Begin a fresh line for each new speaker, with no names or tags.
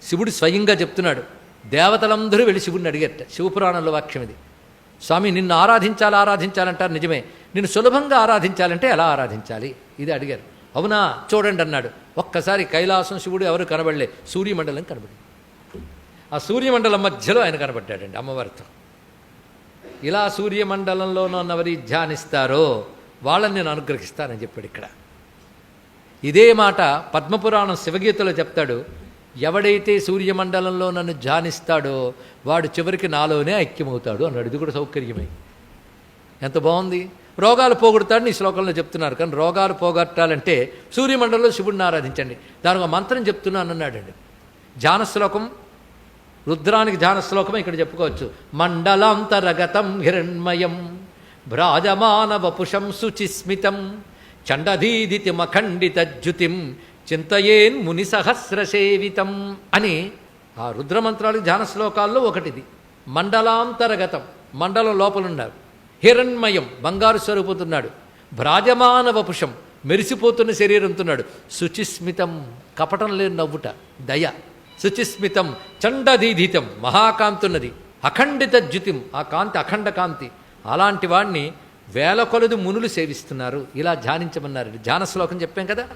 శివుడు స్వయంగా చెప్తున్నాడు. దేవతలందరూ వెళ్ళి శివుడిని అడిగారట. శివపురాణంలో వాక్యం ఇది. స్వామి నిన్ను ఆరాధించాలంటారు నిజమే, నిన్ను సులభంగా ఆరాధించాలంటే ఎలా ఆరాధించాలి ఇది అడిగారు. అవునా చూడండి అన్నాడు. ఒక్కసారి కైలాసం శివుడు ఎవరు కనబడలే, సూర్యమండలం కనబడింది. ఆ సూర్యమండలం మధ్యలో ఆయన కనబడ్డాడండి అమ్మవారితో. ఇలా సూర్యమండలంలో ఉన్నవరి ధ్యానిస్తారో వాళ్ళని నేను అనుగ్రహిస్తానని చెప్పాడు ఇక్కడ. ఇదే మాట పద్మపురాణం శివగీతలో చెప్తాడు. ఎవడైతే సూర్యమండలంలో నన్ను ధ్యానిస్తాడో వాడు చివరికి నాలోనే ఐక్యమవుతాడు అన్నాడు. ఇది కూడా సౌకర్యమే. ఎంత బాగుంది. రోగాలు పోగొడతాడని ఈ శ్లోకంలో చెప్తున్నారు. కానీ రోగాలు పోగొట్టాలంటే సూర్యమండలంలో శివుడిని ఆరాధించండి. దానికి ఒక మంత్రం చెప్తున్నాను అన్నాడండి. ధ్యాన శ్లోకం, రుద్రానికి ధ్యాన శ్లోకం ఇక్కడ చెప్పుకోవచ్చు. మండలాంతరగతం హిరణ్మయం భ్రాజమాన వపుషం శుచిస్మితం చండధీదితి మఖండితజ్యుతిం చింతయేన్ ముని సహస్రసేవితం అని ఆ రుద్రమంత్రాలకు ధ్యాన శ్లోకాల్లో ఒకటిది. మండలాంతరగతం, మండలం లోపలున్నాడు. హిరణ్మయం, బంగారు స్వరూపుతున్నాడు. భ్రాజమాన వపుషం, మెరిసిపోతున్న శరీరంతున్నాడు. శుచిస్మితం, కపటం లేని నవ్వుట, దయ. శుచిస్మితం చండదీధితం, మహాకాంతున్నది. అఖండిత జ్యుతిం, ఆ కాంతి అఖండ కాంతి. అలాంటి వాడిని వేల కొలది మునులు సేవిస్తున్నారు. ఇలా ధ్యానించమన్నారు. ధ్యాన శ్లోకం చెప్పాం కదా.